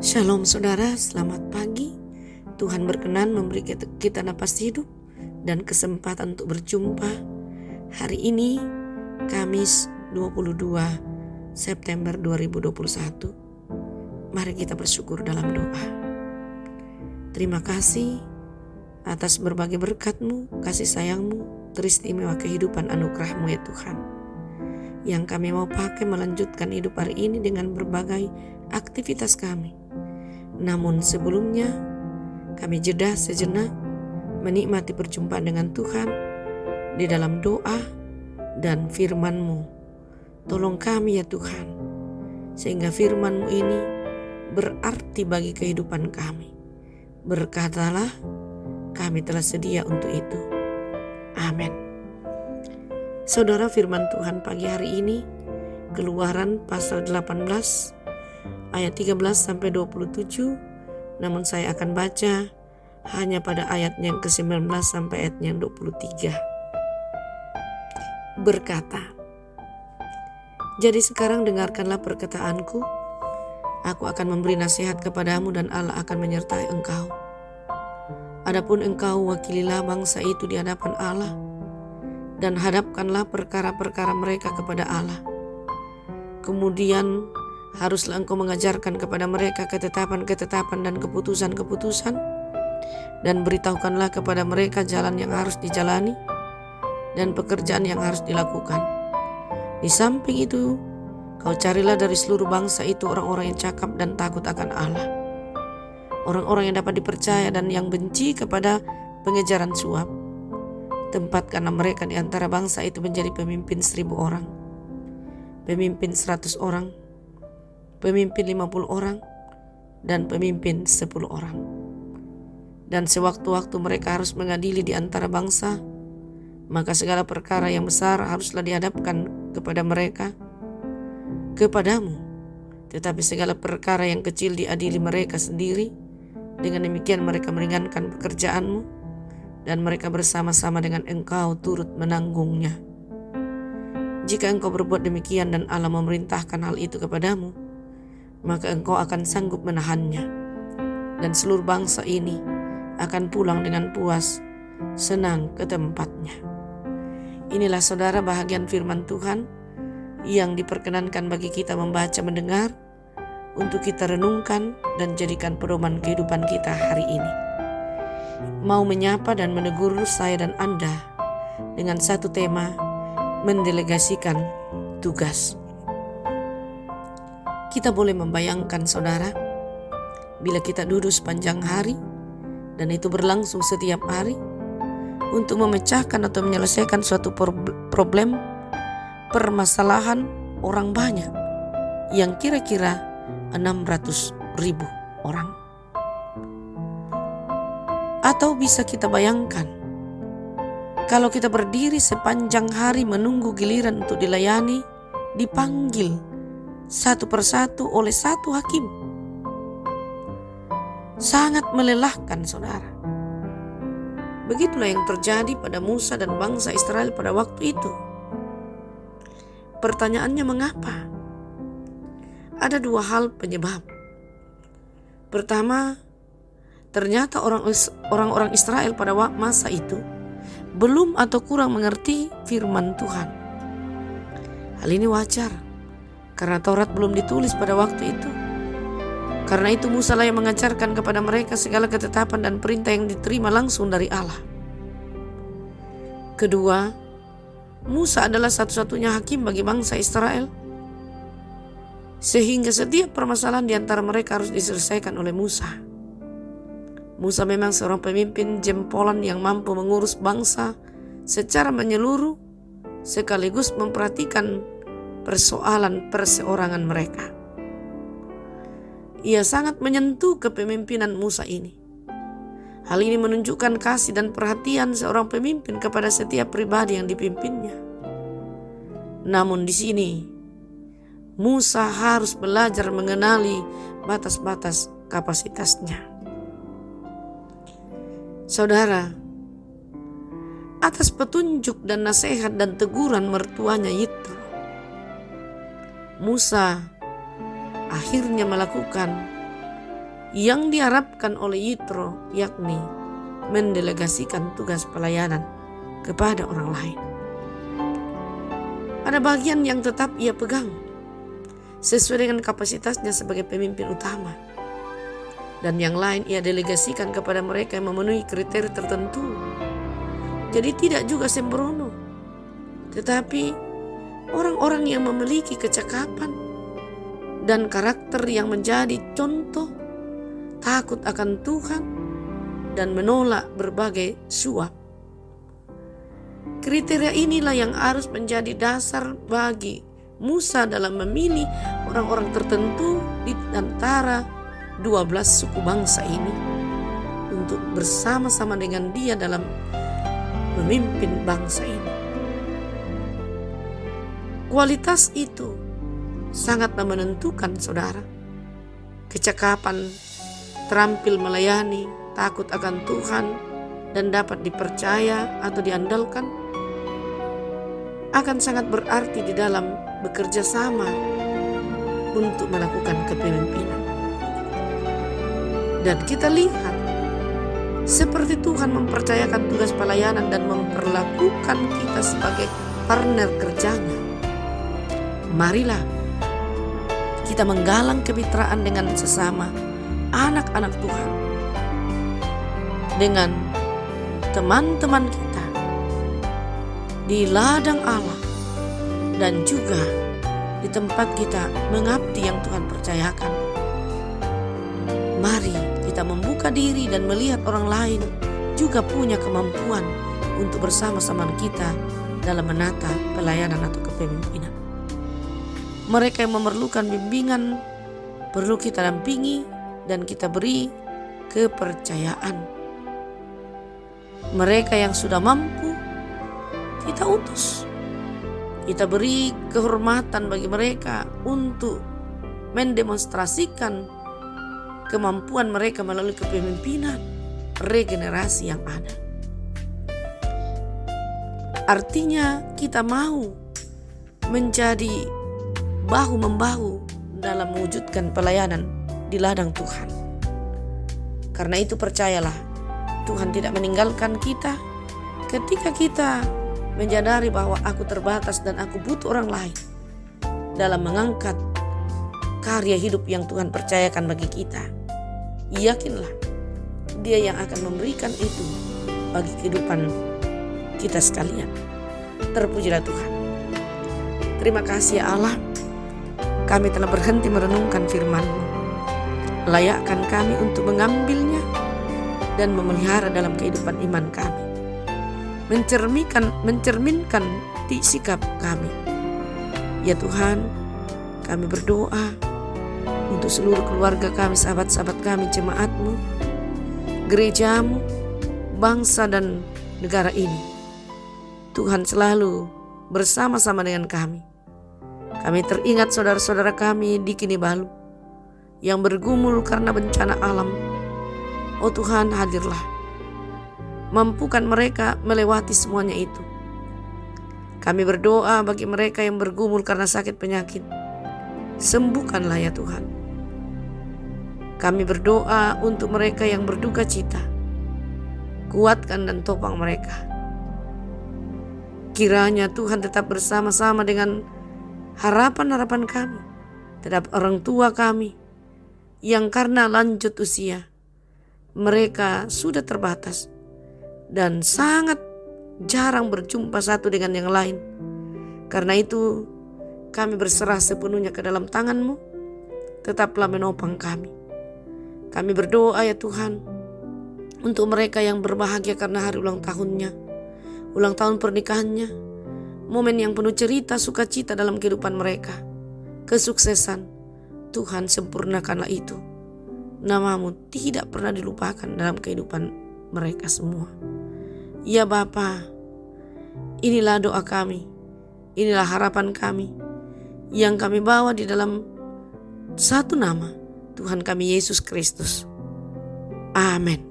Shalom saudara, selamat pagi. Tuhan berkenan memberi kita napas hidup dan kesempatan untuk berjumpa hari ini, Kamis 22 September 2021. Mari kita bersyukur dalam doa. Terima kasih atas berbagai berkat-Mu, kasih sayang-Mu, teristimewa kehidupan anugerah-Mu ya Tuhan, yang kami mau pakai melanjutkan hidup hari ini dengan berbagai aktivitas kami. Namun sebelumnya kami jeda sejenak menikmati perjumpaan dengan Tuhan di dalam doa dan firman-Mu. Tolong kami ya Tuhan, sehingga firman-Mu ini berarti bagi kehidupan kami. Berkatalah, kami telah sedia untuk itu. Amin. Saudara, firman Tuhan pagi hari ini Keluaran pasal 18 ayat 13-27, namun saya akan baca hanya pada ayat yang ke-19 sampai ayat yang 23. Berkata, jadi sekarang dengarkanlah perkataanku, aku akan memberi nasihat kepadamu dan Allah akan menyertai engkau. Adapun engkau wakililah bangsa itu di hadapan Allah dan hadapkanlah perkara-perkara mereka kepada Allah. Kemudian haruslah engkau mengajarkan kepada mereka ketetapan-ketetapan dan keputusan-keputusan, dan beritahukanlah kepada mereka jalan yang harus dijalani dan pekerjaan yang harus dilakukan. Di samping itu, kau carilah dari seluruh bangsa itu orang-orang yang cakap dan takut akan Allah, orang-orang yang dapat dipercaya dan yang benci kepada pengejaran suap. Tempatkanlah mereka di antara bangsa itu menjadi pemimpin 1.000 orang, pemimpin 100 orang, pemimpin 50 orang, dan pemimpin 10 orang. Dan sewaktu-waktu mereka harus mengadili di antara bangsa, maka segala perkara yang besar haruslah dihadapkan kepada mereka, kepadamu. Tetapi segala perkara yang kecil diadili mereka sendiri. Dengan demikian mereka meringankan pekerjaanmu, dan mereka bersama-sama dengan engkau turut menanggungnya. Jika engkau berbuat demikian dan Allah memerintahkan hal itu kepadamu, maka engkau akan sanggup menahannya, dan seluruh bangsa ini akan pulang dengan puas, senang ke tempatnya. Inilah saudara bahagian firman Tuhan yang diperkenankan bagi kita membaca, mendengar, untuk kita renungkan dan jadikan pedoman kehidupan kita hari ini. Mau menyapa dan menegur saya dan Anda dengan satu tema, mendelegasikan tugas. Kita boleh membayangkan saudara, bila kita duduk sepanjang hari dan itu berlangsung setiap hari untuk memecahkan atau menyelesaikan suatu problem, permasalahan orang banyak yang kira-kira 600.000 orang. Atau bisa kita bayangkan, kalau kita berdiri sepanjang hari menunggu giliran untuk dilayani, dipanggil satu persatu oleh satu hakim. Sangat melelahkan saudara. Begitulah yang terjadi pada Musa dan bangsa Israel pada waktu itu. Pertanyaannya, mengapa? Ada dua hal penyebab. Pertama, ternyata orang-orang Israel pada masa itu belum atau kurang mengerti firman Tuhan. Hal ini wajar, karena Taurat belum ditulis pada waktu itu. Karena itu Musa lah yang mengajarkan kepada mereka segala ketetapan dan perintah yang diterima langsung dari Allah. Kedua, Musa adalah satu-satunya hakim bagi bangsa Israel, sehingga setiap permasalahan di antara mereka harus diselesaikan oleh Musa. Musa memang seorang pemimpin jempolan yang mampu mengurus bangsa secara menyeluruh, sekaligus memperhatikan persoalan perseorangan mereka. Ia sangat menyentuh kepemimpinan Musa ini. Hal ini menunjukkan kasih dan perhatian seorang pemimpin kepada setiap pribadi yang dipimpinnya. Namun di sini, Musa harus belajar mengenali batas-batas kapasitasnya. Saudara, atas petunjuk dan nasihat dan teguran mertuanya Yitro, Musa akhirnya melakukan yang diharapkan oleh Yitro, yakni mendelegasikan tugas pelayanan kepada orang lain. Ada bagian yang tetap ia pegang sesuai dengan kapasitasnya sebagai pemimpin utama, dan yang lain ia delegasikan kepada mereka yang memenuhi kriteria tertentu. Jadi tidak juga sembrono, tetapi orang-orang yang memiliki kecakapan dan karakter yang menjadi contoh, takut akan Tuhan, dan menolak berbagai suap. Kriteria inilah yang harus menjadi dasar bagi Musa dalam memilih orang-orang tertentu di antara 12 suku bangsa ini untuk bersama-sama dengan dia dalam memimpin bangsa ini. Kualitas itu sangatlah menentukan, saudara. Kecakapan, terampil melayani, takut akan Tuhan, dan dapat dipercaya atau diandalkan akan sangat berarti di dalam bekerja sama untuk melakukan kepemimpinan. Dan kita lihat seperti Tuhan mempercayakan tugas pelayanan dan memperlakukan kita sebagai partner kerjanya. Marilah kita menggalang kemitraan dengan sesama anak-anak Tuhan, dengan teman-teman kita di ladang Allah, dan juga di tempat kita mengabdi yang Tuhan percayakan. Mari kita membuka diri dan melihat orang lain juga punya kemampuan untuk bersama-sama kita dalam menata pelayanan atau kepemimpinan. Mereka yang memerlukan bimbingan perlu kita dampingi dan kita beri kepercayaan. Mereka yang sudah mampu kita utus. Kita beri kehormatan bagi mereka untuk mendemonstrasikan kemampuan mereka melalui kepemimpinan regenerasi yang ada. Artinya kita mau menjadi bahu-membahu dalam mewujudkan pelayanan di ladang Tuhan. Karena itu percayalah, Tuhan tidak meninggalkan kita ketika kita menyadari bahwa aku terbatas dan aku butuh orang lain dalam mengangkat karya hidup yang Tuhan percayakan bagi kita. Yakinlah, Dia yang akan memberikan itu bagi kehidupan kita sekalian. Terpujilah Tuhan. Terima kasih ya Allah, kami telah berhenti merenungkan firman-Mu. Layakkan kami untuk mengambilnya dan memelihara dalam kehidupan iman kami. Mencerminkan sikap kami. Ya Tuhan, kami berdoa untuk seluruh keluarga kami, sahabat-sahabat kami, jemaat-Mu, gereja-Mu, bangsa dan negara ini. Tuhan selalu bersama-sama dengan kami. Kami teringat saudara-saudara kami di Kinibalu yang bergumul karena bencana alam. Oh Tuhan, hadirlah. Mampukan mereka melewati semuanya itu. Kami berdoa bagi mereka yang bergumul karena sakit penyakit. Sembuhkanlah ya Tuhan. Kami berdoa untuk mereka yang berduka cita. Kuatkan dan topang mereka. Kiranya Tuhan tetap bersama-sama dengan harapan-harapan kami terhadap orang tua kami yang karena lanjut usia mereka sudah terbatas dan sangat jarang berjumpa satu dengan yang lain. Karena itu kami berserah sepenuhnya ke dalam tangan-Mu. Tetaplah menopang kami. Kami berdoa ya Tuhan untuk mereka yang berbahagia karena hari ulang tahunnya, ulang tahun pernikahannya, momen yang penuh cerita sukacita dalam kehidupan mereka, kesuksesan. Tuhan, sempurnakanlah itu. Nama-Mu tidak pernah dilupakan dalam kehidupan mereka semua. Ya Bapa, inilah doa kami, inilah harapan kami yang kami bawa di dalam satu nama, Tuhan kami Yesus Kristus. Amin.